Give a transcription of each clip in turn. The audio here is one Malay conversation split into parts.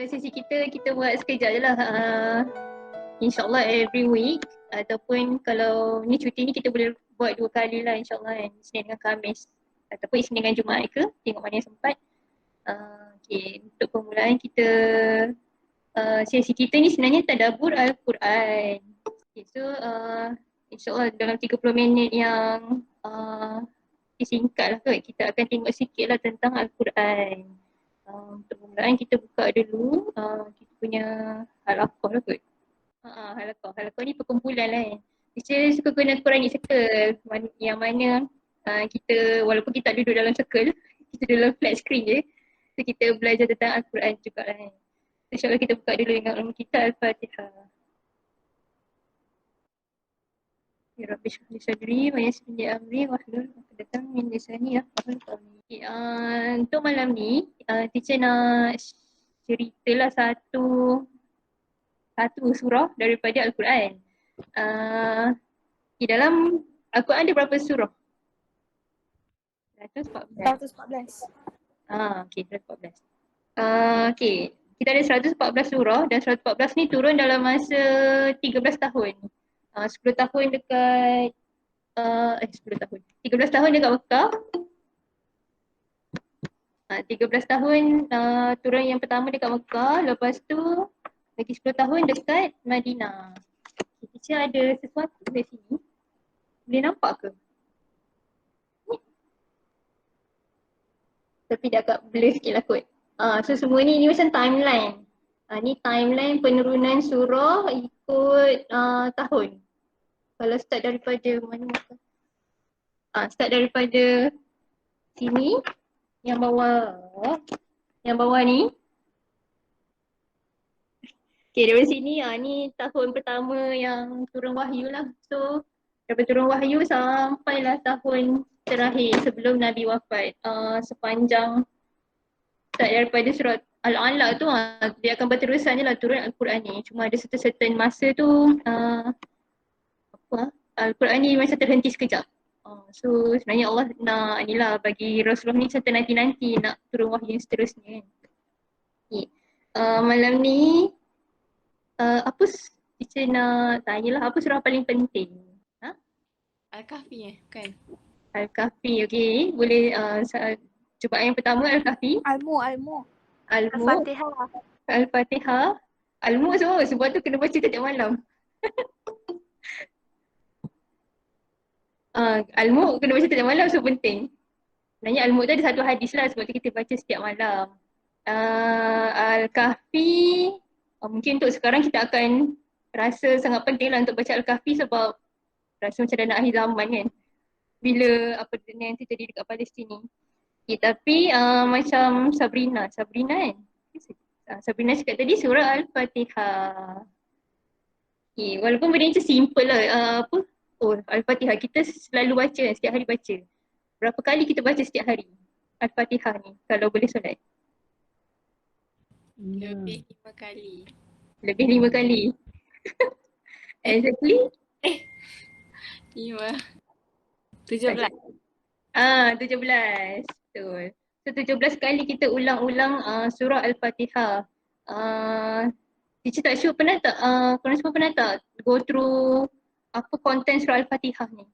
sesi kita buat sekejap je lah. InsyaAllah every week ataupun kalau ni cuti ni kita boleh buat 2 kali lah insyaAllah kan. Isnin dengan Khamis ataupun Isnin dengan Jumaat ke, tengok mana yang sempat. Okay, untuk permulaan kita sesi kita ni sebenarnya tadabbur Al-Quran. Okay, so insyaAllah dalam 30 minit yang singkat lah kot, kita akan tengok sikit lah tentang Al-Quran. Untuk permulaan kita buka dulu kita punya halaqah lah kot. Halaqah ni perkumpulan lah kan. Teacher suka guna Quranic Circle yang mana kita walaupun kita tak duduk dalam circle, kita dalam flat screen je. So kita belajar tentang Al-Quran juga lah kan. InsyaAllah kita buka dulu dengan kita Al-Fatihah. Ya Rabbi syrah li sadri wa yassir li amri wahlul 'uqdatam min lisani yafqahu qawli. Untuk malam ni teacher nak ceritalah satu surah daripada Al-Quran. Di dalam Al-Quran ada berapa surah? 114. Okay, 114. Okay, kita ada 114 surah dan 114 ni turun dalam masa 13 tahun. 10 tahun dekat 10 tahun. 13 tahun dekat Mekah. 13 tahun turun yang pertama dekat Mekah, lepas tu lagi 10 tahun dekat Madinah. Teacher ada sesuatu di sini. Boleh nampak ke? Tapi dah agak blur sikit lah kot. So semua ni macam timeline. Ni timeline penurunan surah ikut tahun. Kalau start daripada mana? Start daripada sini, yang bawah ni. Okay, dari sini ni tahun pertama yang turun wahyu lah. So daripada turun wahyu sampailah tahun terakhir sebelum Nabi wafat. Sepanjang start daripada surat Al-Alaq tu dia akan berterusan je lah turun Al-Quran ni. Cuma ada certain masa tu Al-Quran ni macam terhenti sekejap. So sebenarnya Allah nak inilah bagi Rasulullah ni macam nanti nak turun wahyu yang seterusnya kan. Okay. Malam ni apa teacher nak tanyalah apa surah paling penting? Al-Kahfi kan? Al-Kahfi, okay. Boleh cuba yang pertama Al-Kahfi. Al-Mu. Al-Fatihah. Al-Fatihah. Al-Mu sebab tu kena baca setiap malam. Al-Mu kena baca setiap malam so penting. Sebenarnya Al-Mu tu ada satu hadis lah sebab tu kita baca setiap malam. Al-Kahfi mungkin untuk sekarang kita akan rasa sangat penting lah untuk baca Al-Kahfi sebab rasa macam dah nak akhir zaman kan. Bila apa yang terjadi dekat Palestin ni. Okay, tapi macam Sabrina kan. Sabrina cakap tadi surah Al-Fatihah. Okay, walaupun benda macam simple lah. Al-Fatihah kita selalu baca, setiap hari baca. Berapa kali kita baca setiap hari Al-Fatihah ni kalau boleh solat? Lebih 5 kali. Lebih 5 kali. Exactly? 5. 17. 17. Betul. So 17 kali kita ulang-ulang surah Al-Fatihah. Teacher tak sure pernah tak, korang semua pernah tak go through apa content surah Al-Fatihah ni?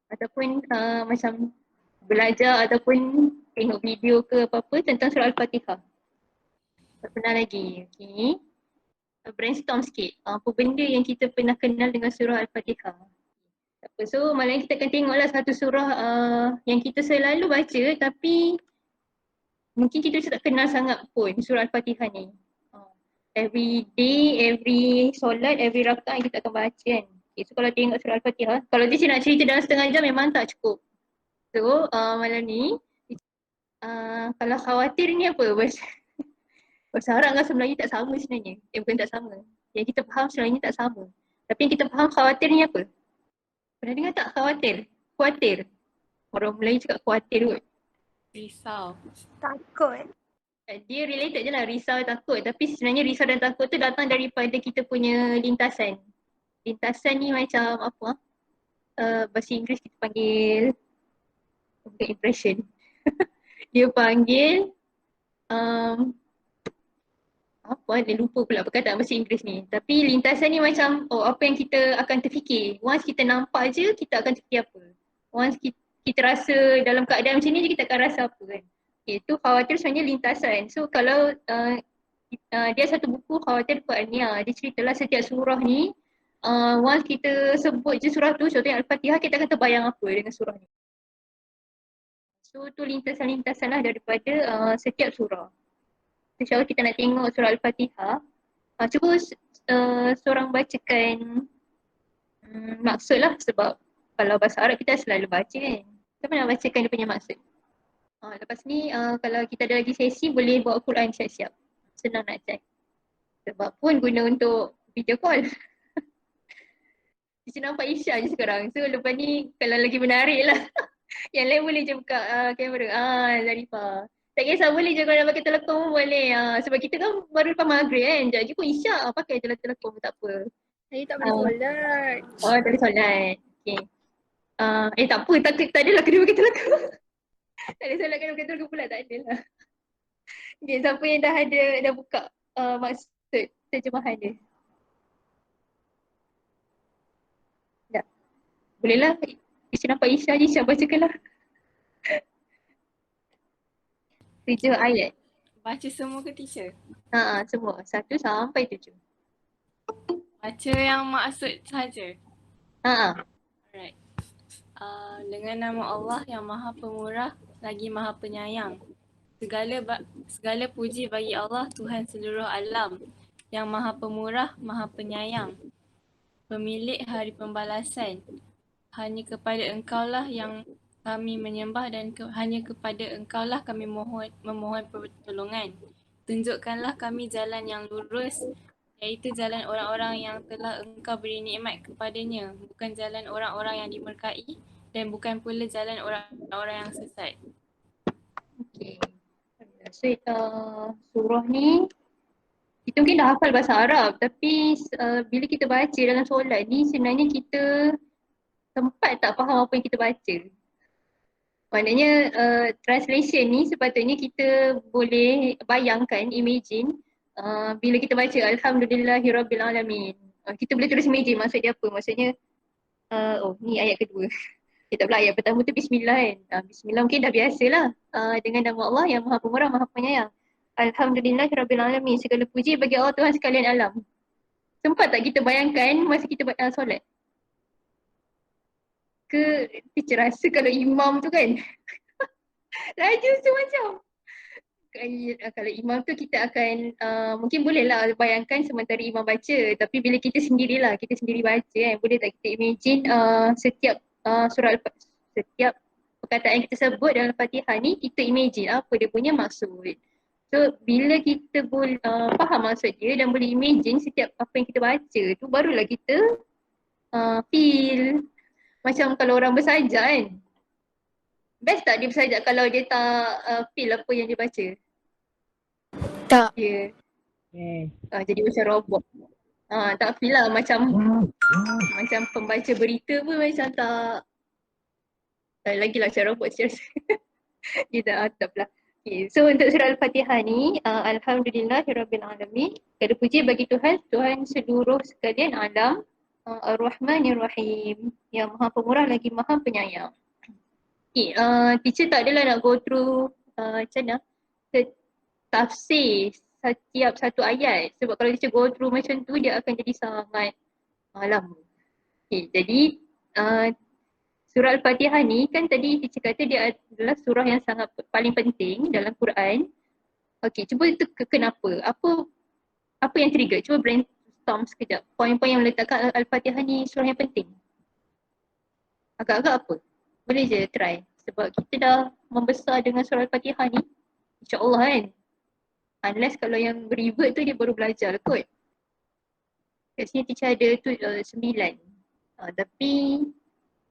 Ataupun macam belajar ataupun tengok video ke apa-apa tentang surah Al-Fatihah? Tak pernah lagi, okay. Brainstorm sikit, apa benda yang kita pernah kenal dengan surah Al-Fatihah? So malam kita akan tengoklah satu surah yang kita selalu baca tapi mungkin kita tak kenal sangat pun surah Al-Fatihah ni. Every day, every solat, every rakaat kita akan baca kan. Okay, so kalau tengok surah Al-Fatihah, kalau dia nak cerita dalam setengah jam memang tak cukup. So malam ni kalau khawatir ni apa? Bahasa Arab dengan bahasa Melayu tak sama sebenarnya. Bukan tak sama. Yang kita faham sebenarnya tak sama. Tapi yang kita faham khawatir ni apa? Pernah dengar tak khawatir? Khawatir. Orang Melayu cakap khawatir kot. Risau. Takut. Dia related je lah risau takut. Tapi sebenarnya risau dan takut tu datang daripada kita punya lintasan. Lintasan ni macam apa? Bahasa Inggeris kita panggil bukan impression. Dia panggil apa dia lupa pula perkataan bahasa Inggeris ni. Tapi lintasan ni macam apa yang kita akan terfikir. Once kita nampak je kita akan terfikir apa. Once kita rasa dalam keadaan macam ni je kita akan rasa apa kan. Okay, tu khawatir sebenarnya lintasan. So kalau dia satu buku Khawatir Qur'aniyah. Dia ceritalah setiap surah ni once kita sebut je surah tu, contohnya Al-Fatihah, kita akan terbayang apa dengan surah ni. So tu lintasan-lintasan lah daripada setiap surah. InsyaAllah kita nak tengok surah Al-Fatihah. Cuba seorang bacakan maksud lah, sebab kalau bahasa Arab kita selalu baca kan. Siapa nak bacakan dia punya maksud? Lepas ni kalau kita ada lagi sesi boleh bawa Quran siap-siap. Senang nak check. Sebab pun guna untuk video call. Kita nampak Isya je sekarang. So lepas ni kalau lagi menarik lah. Yang lain boleh je buka kamera. Zarifah. Tak kisah boleh je kalau nak pakai telekom pun boleh. Sebab kita kan baru lepas maghrib kan. Sekejap lagi pun Isya. Pakai je lah telekom tak apa. Saya tak boleh solat. Tak boleh solat. Okay. Tak apa. Tak adalah kena pakai telekom. Tak ada solat kena pakai telekom pula. Tak adalah. Okay, siapa yang dah buka maksud terjemahan dia? Tak. Boleh lah. Kita nampak Isya je. Isya bacakan lah. 7 ayat. Baca semua ke teacher? Semua. 1 sampai 7. Baca yang maksud saja. Alright. Dengan nama Allah yang Maha Pemurah lagi Maha Penyayang. Segala puji bagi Allah Tuhan seluruh alam yang Maha Pemurah, Maha Penyayang. Pemilik hari pembalasan. Hanya kepada Engkaulah yang kami menyembah dan hanya kepada Engkaulah kami memohon pertolongan. Tunjukkanlah kami jalan yang lurus, iaitu jalan orang-orang yang telah Engkau beri nikmat kepadanya, bukan jalan orang-orang yang dimurkai dan bukan pula jalan orang-orang yang sesat. Okay. So surah ni kita mungkin dah hafal bahasa Arab, tapi bila kita baca dalam solat ni sebenarnya kita sempat tak faham apa yang kita baca. Maknanya translation ni sepatutnya kita boleh bayangkan, imagine bila kita baca Alhamdulillahirrabbilalamin. Kita boleh tulis imagine maksud dia apa. Maksudnya ni ayat kedua. Tak pula ayat pertama tu Bismillah kan. Bismillah mungkin dah biasalah. Dengan nama Allah yang Maha Pemurah, Maha Penyayang. Alhamdulillahirrabbilalamin. Segala puji bagi Allah Tuhan sekalian alam. Sempat tak kita bayangkan masa kita solat? Ke teacher rasa kalau imam tu kan laju semacam kalau imam tu kita akan mungkin bolehlah bayangkan sementara imam baca, tapi bila kita sendiri baca kan, boleh tak kita imagine setiap setiap perkataan yang kita sebut dalam Fatihah ni kita imagine apa dia punya maksud. So bila kita boleh faham maksud dia dan boleh imagine setiap apa yang kita baca tu, barulah kita feel. Macam kalau orang bersajak kan. Best tak dia bersajak kalau dia tak feel apa yang dia baca? Tak. Dia jadi macam robot. Tak feel lah macam pembaca berita pun macam tak lagilah macam robot je. Dia tak pula. Okay. So untuk surah Al-Fatihah ni, Alhamdulillahirrabbilalamin. Segala puji bagi Tuhan seluruh sekalian alam. Ar-Rahmanir-Rahim, yang Maha Pemurah lagi Maha Penyayang. Okay, teacher tak adalah nak go through macam mana tafsir setiap satu ayat, sebab kalau teacher go through macam tu dia akan jadi sangat lama. Okay, jadi surah Al-Fatihah ni kan tadi teacher kata dia adalah surah yang sangat paling penting dalam Quran. Okay, cuba itu kenapa? Apa yang trigger? Cuba brainstorm sekejap. Poin-poin yang meletakkan Al-Fatihah ni surah yang penting. Agak-agak apa? Boleh je try. Sebab kita dah membesar dengan surah Al-Fatihah ni. InsyaAllah kan. Unless kalau yang revert tu dia baru belajar lah kot. Kat sini teacher ada tu 9. Tapi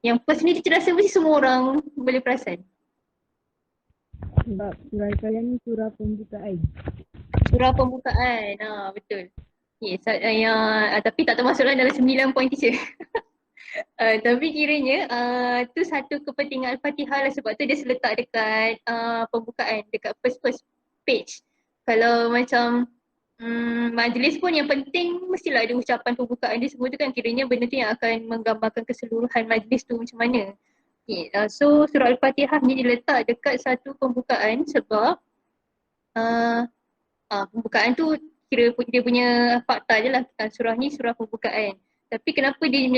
yang first ni teacher rasa mesti semua orang boleh perasan. Sebab surah Al-Fatihah ni surah pembukaan. Surah pembukaan, betul. Yes, tapi tak termasuklah dalam 9 poin teacher. Tapi kiranya tu satu kepentingan Al-Fatihah lah, sebab tu dia seletak dekat pembukaan, dekat first page. Kalau macam majlis pun yang penting mestilah ada ucapan pembukaan dia semua tu kan, kiranya benda tu yang akan menggambarkan keseluruhan majlis tu macam mana. Okay, so surah Al-Fatihah ni diletak dekat satu pembukaan sebab pembukaan tu kira dia punya fakta je lah. Surah ni surah pembukaan. Tapi kenapa dia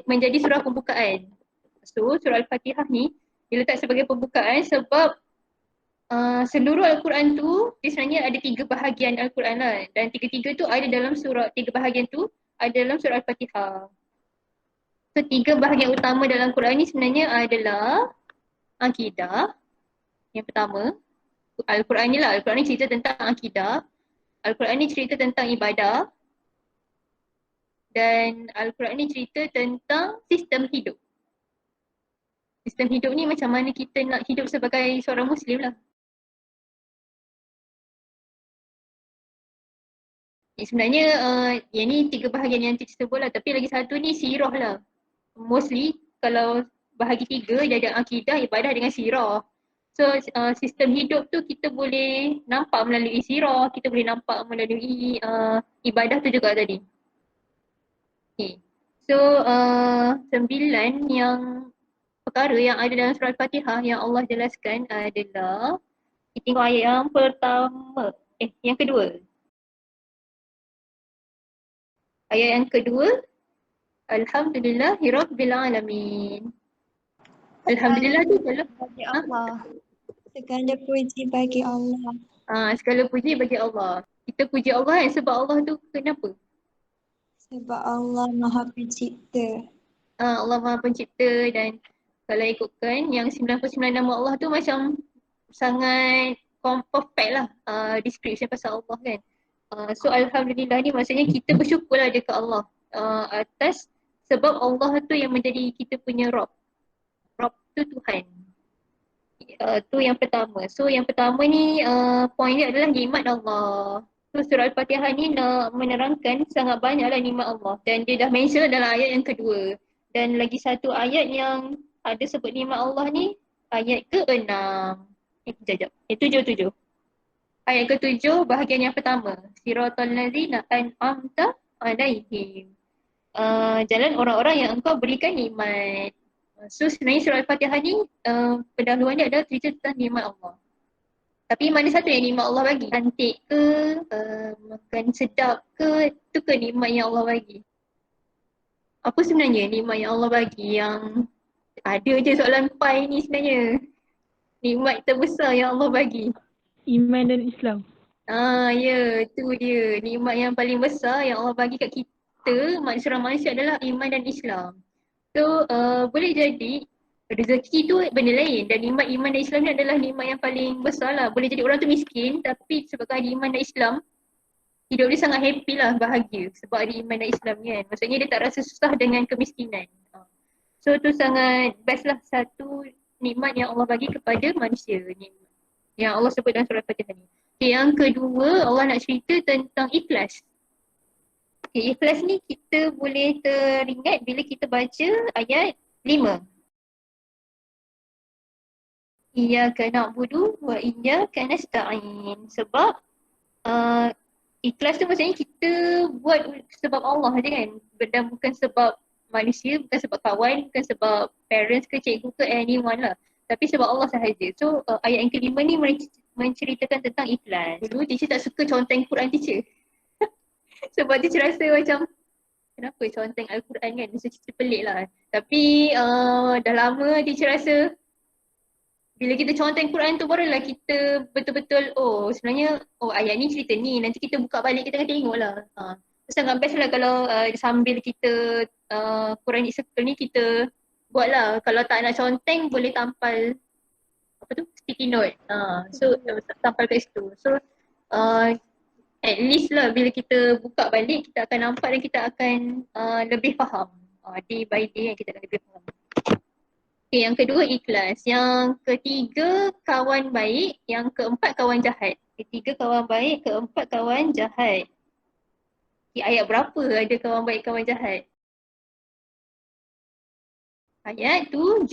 menjadi surah pembukaan? So surah Al-Fatihah ni diletak sebagai pembukaan sebab seluruh Al-Quran tu dia sebenarnya ada 3 bahagian Al-Quran lah. Dan 3-3 tu ada dalam surah, 3 bahagian tu ada dalam surah Al-Fatihah. So 3 bahagian utama dalam Quran ni sebenarnya adalah akidah. Yang pertama, Al-Quran ni lah. Al-Quran ni cerita tentang akidah. Al-Quran ni cerita tentang ibadah. Dan Al-Quran ni cerita tentang sistem hidup. Sistem hidup ni macam mana kita nak hidup sebagai seorang Muslim lah. Sebenarnya yang ni 3 bahagian yang kita sebut lah. Tapi lagi satu ni sirah lah. Mostly kalau bahagi 3 dia ada akidah, ibadah dengan sirah. So sistem hidup tu kita boleh nampak melalui sirah, kita boleh nampak melalui ibadah tu juga tadi. Okay. So 9 yang perkara yang ada dalam surah Al-Fatihah yang Allah jelaskan adalah, kita tengok ayat yang pertama, yang kedua. Ayat yang kedua, Alhamdulillahirabbil alamin. Alhamdulillah tu kalau bagi Allah. Segala puji bagi Allah. Segala puji bagi Allah. Kita puji Allah kan sebab Allah tu kenapa? Sebab Allah Maha Pencipta. Allah Maha Pencipta, dan kalau ikutkan yang 99 nama Allah tu macam sangat perfect lah description pasal Allah kan. So Alhamdulillah ni maksudnya kita bersyukur lah dekat Allah atas sebab Allah tu yang menjadi kita punya Rabb. Rabb tu Tuhan. Tu yang pertama. So yang pertama ni point dia adalah nikmat Allah. So surah Al-Fatihah ni nak menerangkan sangat banyaklah nikmat Allah, dan dia dah mention dalam ayat yang kedua. Dan lagi satu ayat yang ada sebut nikmat Allah ni, ayat ke-6. Sekejap. 7. Ayat ke-7 bahagian yang pertama. Siratal ladzina an'amta alaihim. Jalan orang-orang yang engkau berikan nikmat. So sebenarnya surah Al-Fatihah ni pendahuluan dia adalah cerita tentang nikmat Allah. Tapi mana satu yang nikmat Allah bagi? Cantik ke, makan sedap ke, tu ke nikmat yang Allah bagi? Apa sebenarnya nikmat yang Allah bagi yang ada je soalan pai ni sebenarnya? Nikmat terbesar yang Allah bagi. Iman dan Islam. Ya, tu dia. Nikmat yang paling besar yang Allah bagi kat kita, manusia adalah iman dan Islam. So, boleh jadi rezeki tu benda lain, dan nikmat iman dan Islam ni adalah nikmat yang paling besar lah. Boleh jadi orang tu miskin tapi sebab ada iman dan Islam, hidup dia sangat happy lah, bahagia sebab ada iman dan Islam kan. Maksudnya dia tak rasa susah dengan kemiskinan. So tu sangat best lah, satu nikmat yang Allah bagi kepada manusia ni, yang Allah sebut dalam surah Al-Fatihah ni. Okay, yang kedua Allah nak cerita tentang ikhlas. Okay, ikhlas ni kita boleh teringat bila kita baca ayat 5. Iyyaka na'budu wa iyyaka nasta'in. Sebab ikhlas tu maksudnya kita buat sebab Allah je kan. Dan bukan sebab manusia, bukan sebab kawan, bukan sebab parents ke cikgu ke anyone lah. Tapi sebab Allah sahaja. So ayat yang kelima ni menceritakan tentang ikhlas. Dulu teacher tak suka conteng Quran teacher. Sebab teacher rasa macam kenapa conteng Al-Quran kan, mesti cerita pelik lah. Tapi dah lama teacher rasa bila kita conteng Quran tu barulah kita betul-betul sebenarnya ayat ni cerita ni, nanti kita buka balik kita akan tengok lah. Sangat best lah kalau sambil kita Quran di circle ni kita buat lah. Kalau tak nak conteng boleh tampal sticky note. So tampal kat situ. So at least lah bila kita buka balik kita akan nampak dan kita akan lebih faham. Day by day yang kita akan lebih faham. Okay, yang kedua ikhlas. Yang ketiga kawan baik. Yang keempat kawan jahat. Ketiga kawan baik, keempat kawan jahat. Okay, ayat berapa ada kawan baik, kawan jahat? Ayat 7.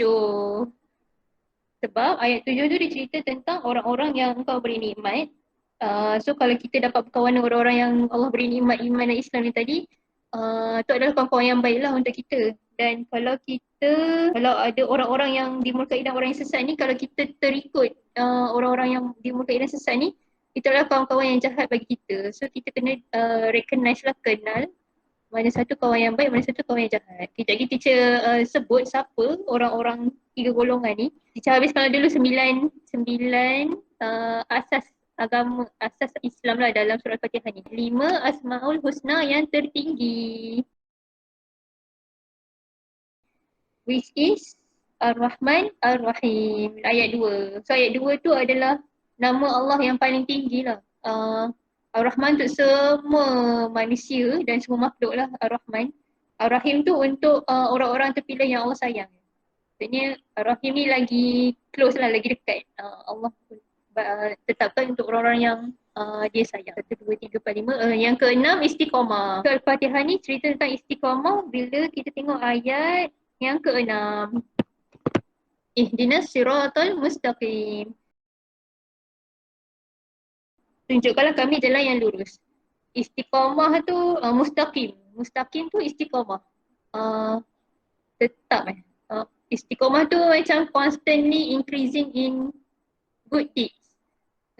Sebab ayat 7 tu dia cerita tentang orang-orang yang engkau beri nikmat. So kalau kita dapat berkawan dengan orang-orang yang Allah beri nikmat iman dan Islam ni tadi, itu adalah kawan-kawan yang baiklah untuk kita. Dan kalau ada orang-orang yang dimurkai dan orang yang sesat ni, kalau kita terikut orang-orang yang dimurkai dan sesat ni, itu adalah kawan-kawan yang jahat bagi kita. So kita kena recognize lah, kenal mana satu kawan yang baik, mana satu kawan yang jahat. Kejap lagi teacher sebut siapa orang-orang 3 golongan ni. Teacher habiskan dulu 9 asas agama, asas Islam lah dalam surah Al-Fatihah ni. 5 Asmaul Husna yang tertinggi, which is Ar-Rahman Ar-Rahim, ayat 2. So ayat 2 tu adalah nama Allah yang paling tinggi lah. Ar-Rahman untuk semua manusia dan semua makhluk lah Ar-Rahman. Ar-Rahim tu untuk orang-orang terpilih yang Allah sayang. Maksudnya Ar-Rahim ni lagi close lah, lagi dekat. Allah tetapkan untuk orang-orang yang dia sayang. 1, 2, 3, 4, 5. Yang ke-6 istiqamah. So Al-Fatihah ni cerita tentang istiqamah bila kita tengok ayat yang ke-6. Ihdinas siratal mustaqim. Tunjukkanlah kami jalan yang lurus. Istiqamah tu mustaqim. Mustaqim tu istiqamah. Tetap istiqamah tu macam constantly increasing in good deeds.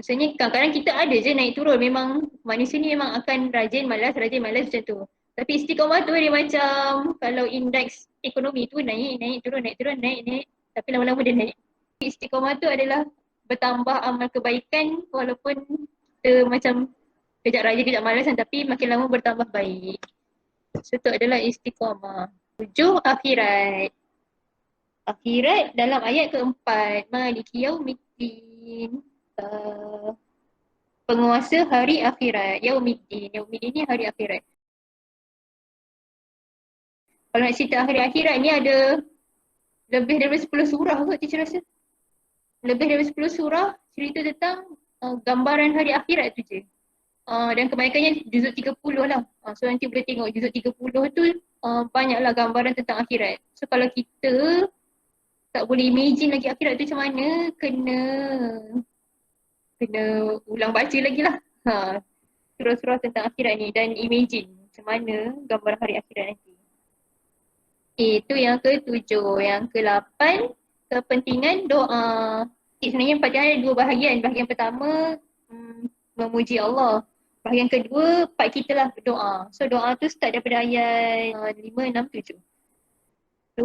Maksudnya kadang-kadang kita ada je naik turun. Memang manusia ni memang akan rajin malas macam tu. Tapi istiqamah tu dia macam kalau indeks ekonomi tu naik turun. Tapi lama-lama dia naik. Istiqamah tu adalah bertambah amal kebaikan walaupun kita macam kejap rajin kejap malas kan, tapi makin lama bertambah baik. So itu adalah istiqamah. 7 akhirat. Akhirat dalam ayat ke-4. Maliki yaumiddin. Penguasa hari akhirat. Yaumiddin. Yaumiddin ni hari akhirat. Kalau nak cerita hari akhirat ni ada lebih daripada 10 surah kot teacher rasa. Lebih daripada 10 surah cerita tentang gambaran hari akhirat tu je. Dan kebanyakannya juzuk 30 lah. So nanti boleh tengok juzuk 30 tu banyaklah gambaran tentang akhirat. So kalau kita tak boleh imagine lagi akhirat tu macam mana, kena ulang baca lagi lah. Surah-surah tentang akhirat ni dan imagine macam mana gambaran hari akhirat nanti. Itu yang ke-7. Yang ke-8, kepentingan doa. Sebenarnya Fatihah ada 2 bahagian. Bahagian pertama memuji Allah. Bahagian kedua part kita lah berdoa. So doa tu start daripada ayat 5, 6, 7. So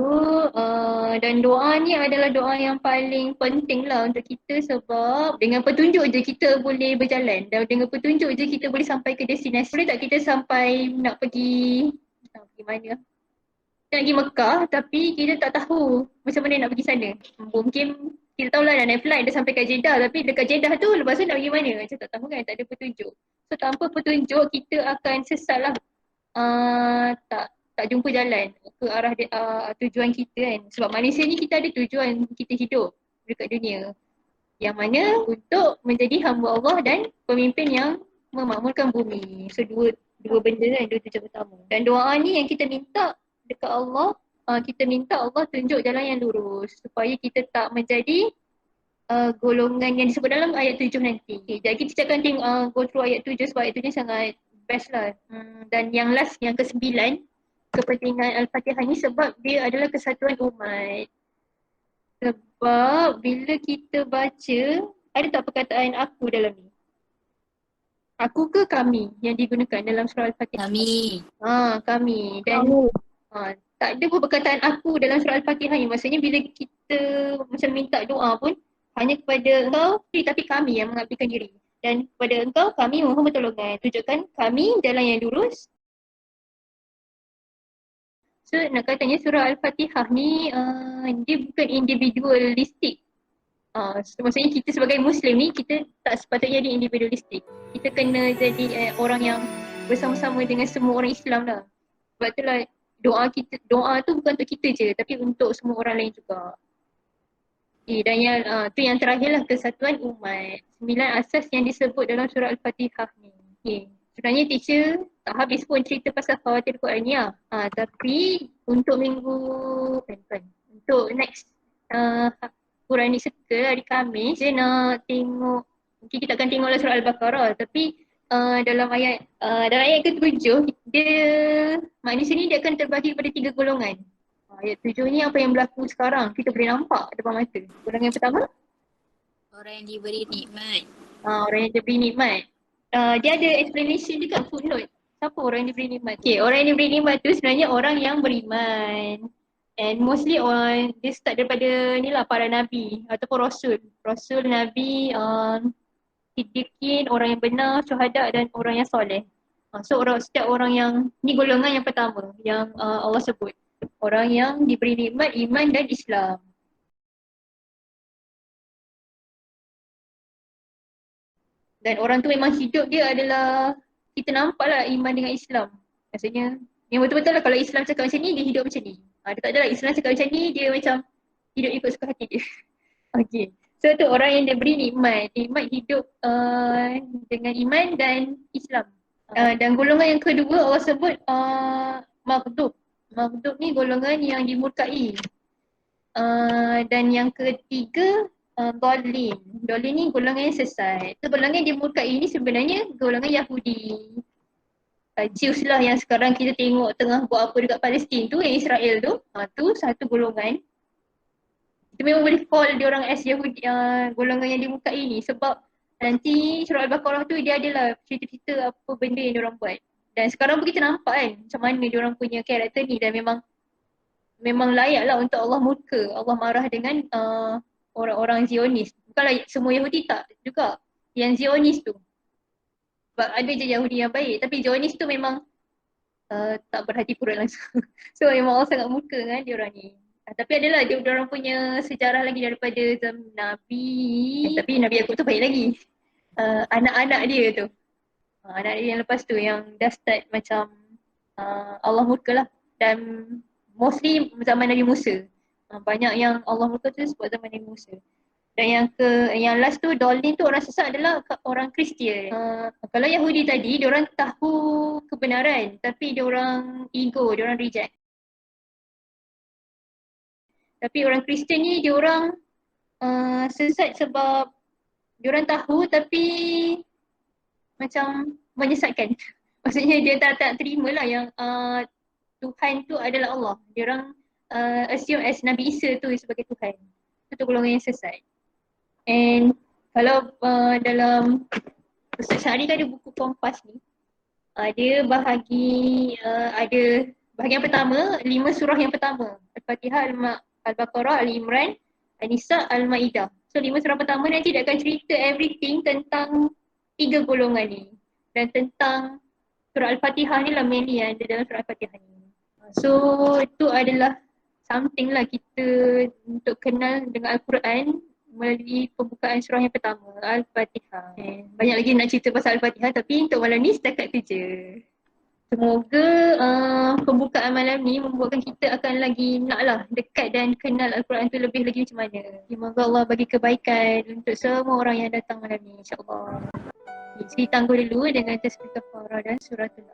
dan doa ni adalah doa yang paling penting lah untuk kita sebab dengan petunjuk je kita boleh berjalan. Dan dengan petunjuk je kita boleh sampai ke destinasi. Boleh tak kita sampai nak pergi mana? Nak pergi Mekah tapi kita tak tahu macam mana nak pergi sana. Mungkin kita tahulah nak naik flight dah sampai kat Jeddah tapi dekat Jeddah tu lepas tu nak pergi mana? Macam tak tahu kan, tak ada petunjuk. So tanpa petunjuk kita akan sesat lah. Tak jumpa jalan ke arah tujuan kita kan. Sebab manusia ni kita ada tujuan kita hidup dekat dunia. Yang mana untuk menjadi hamba Allah dan pemimpin yang memakmurkan bumi. So dua benda kan, 2 tujuan utama. Dan doa ni yang kita minta dekat Allah, kita minta Allah tunjuk jalan yang lurus supaya kita tak menjadi golongan yang disebut dalam ayat 7 nanti. Okay, jadi kita akan tengok go through ayat 7 sebab ayat 7 ni sangat best lah. Dan yang last, yang ke-9, kepentingan Al-Fatihah ni sebab dia adalah kesatuan umat. Sebab bila kita baca, ada tak perkataan aku dalam ni? Aku ke kami yang digunakan dalam surah Al-Fatihah? Kami. Kami. Dan tak ada pun perkataan aku dalam surah Al-Fatihah ni. Maksudnya bila kita macam minta doa pun hanya kepada engkau tapi kami yang mengabdikan diri. Dan kepada engkau kami mohon pertolongan. Tunjukkan kami jalan yang lurus. So nak katanya surah Al-Fatihah ni dia bukan individualistik. So, maksudnya kita sebagai Muslim ni kita tak sepatutnya jadi individualistik. Kita kena jadi orang yang bersama-sama dengan semua orang Islam lah. Sebab itulah doa tu bukan untuk kita je tapi untuk semua orang lain juga. Dan tu yang terakhir lah, kesatuan umat. 9 asas yang disebut dalam surah Al-Fatihah ni. Sebenarnya teacher tak habis pun cerita pasal khawatir Quran ni lah. Tapi untuk untuk next Quranic Circle hari Khamis, dia nak tengok Mungkin kita akan tengoklah surah Al-Baqarah, tapi dalam ayat ke-7 dia manusia ni dia akan terbagi pada 3 golongan. Ayat 7 ni apa yang berlaku sekarang kita boleh nampak depan mata. Golongan yang pertama, orang yang diberi nikmat. orang yang diberi nikmat. Dia ada explanation juga, footnote. Siapa orang yang diberi nikmat? Okay, orang yang diberi nikmat tu sebenarnya orang yang beriman. And mostly dia start daripada ni lah, para nabi ataupun rasul. Rasul, nabi, siddiqin, orang yang benar, syuhada dan orang yang soleh. So setiap orang yang, ni golongan yang pertama yang Allah sebut. Orang yang diberi nikmat, iman dan Islam. Dan orang tu memang hidup dia adalah, kita nampak lah iman dengan Islam. Maksudnya, yang betul-betul lah kalau Islam cakap macam ni, dia hidup macam ni. Dia tak adalah Islam cakap macam ni, dia macam hidup ikut suka hati dia. Okay. So tu orang yang dia beri nikmat. Nikmat hidup dengan iman dan Islam. Dan golongan yang kedua Allah sebut maghdub. Maghdub ni golongan yang dimurkai. Dan yang ketiga Dolin. Dolin ni golongan yang sesat. So golongan yang dimurkai ni sebenarnya golongan Yahudi. Jews lah yang sekarang kita tengok tengah buat apa dekat Palestin tu, yang Israel tu. Tu satu golongan. Kita memang boleh call dia orang as Yahudi, golongan yang dimurkai ni, sebab nanti surah Al-Baqarah tu dia adalah cerita-cerita apa benda yang diorang buat. Dan sekarang pun kita nampak kan macam mana diorang punya karakter ni, dan memang layak lah untuk Allah murka. Allah marah dengan orang-orang Zionis. Bukanlah semua Yahudi, tak juga. Yang Zionis tu. Sebab ada je Yahudi yang baik, tapi Zionis tu memang tak berhati purut langsung. So memang Allah sangat murka dengan diorang ni. Tapi adalah diorang punya sejarah lagi daripada zaman Nabi. Tapi Nabi Yaakob tu baik lagi. Anak-anak dia tu. Anak dia yang lepas tu yang dah start macam Allah murka lah. Dan mostly zaman Nabi Musa. Banyak yang Allah murka tu sebab zaman Nabi Musa. Dan yang last tu, Dolin tu orang sesat adalah orang Kristian. Kalau Yahudi tadi, diorang tahu kebenaran tapi diorang ego, diorang reject. Tapi orang Kristian ni diorang sesat sebab diorang tahu tapi macam menyesatkan. Maksudnya dia tak terima lah yang Tuhan tu adalah Allah. Diorang assume as Nabi Isa tu sebagai Tuhan. Itu golongan yang sesat. And kalau dalam Ustaz Syahri kan ada buku Kompas ni. Dia bahagi ada bahagian pertama, 5 surah yang pertama. Al-Fatihah, Al-Baqarah, Al-Imran, An-Nisa, Al-Ma'idah. So 5 surah pertama nanti dia akan cerita everything tentang 3 golongan ni. Dan tentang surah Al-Fatihah ni lah mainly yang ada dalam surah Al-Fatihah ni. So itu adalah something lah kita untuk kenal dengan Al-Quran melalui pembukaan surah yang pertama, Al-Fatihah. Banyak lagi nak cerita pasal Al-Fatihah tapi untuk malam ni setakat tu je. Semoga pembukaan malam ni membuatkan kita akan lagi naklah dekat dan kenal Al-Quran tu lebih lagi macam mana. Semoga Allah bagi kebaikan untuk semua orang yang datang malam ni, insya-Allah. Kita tangguh dulu dengan tasbih kafarah dan suratul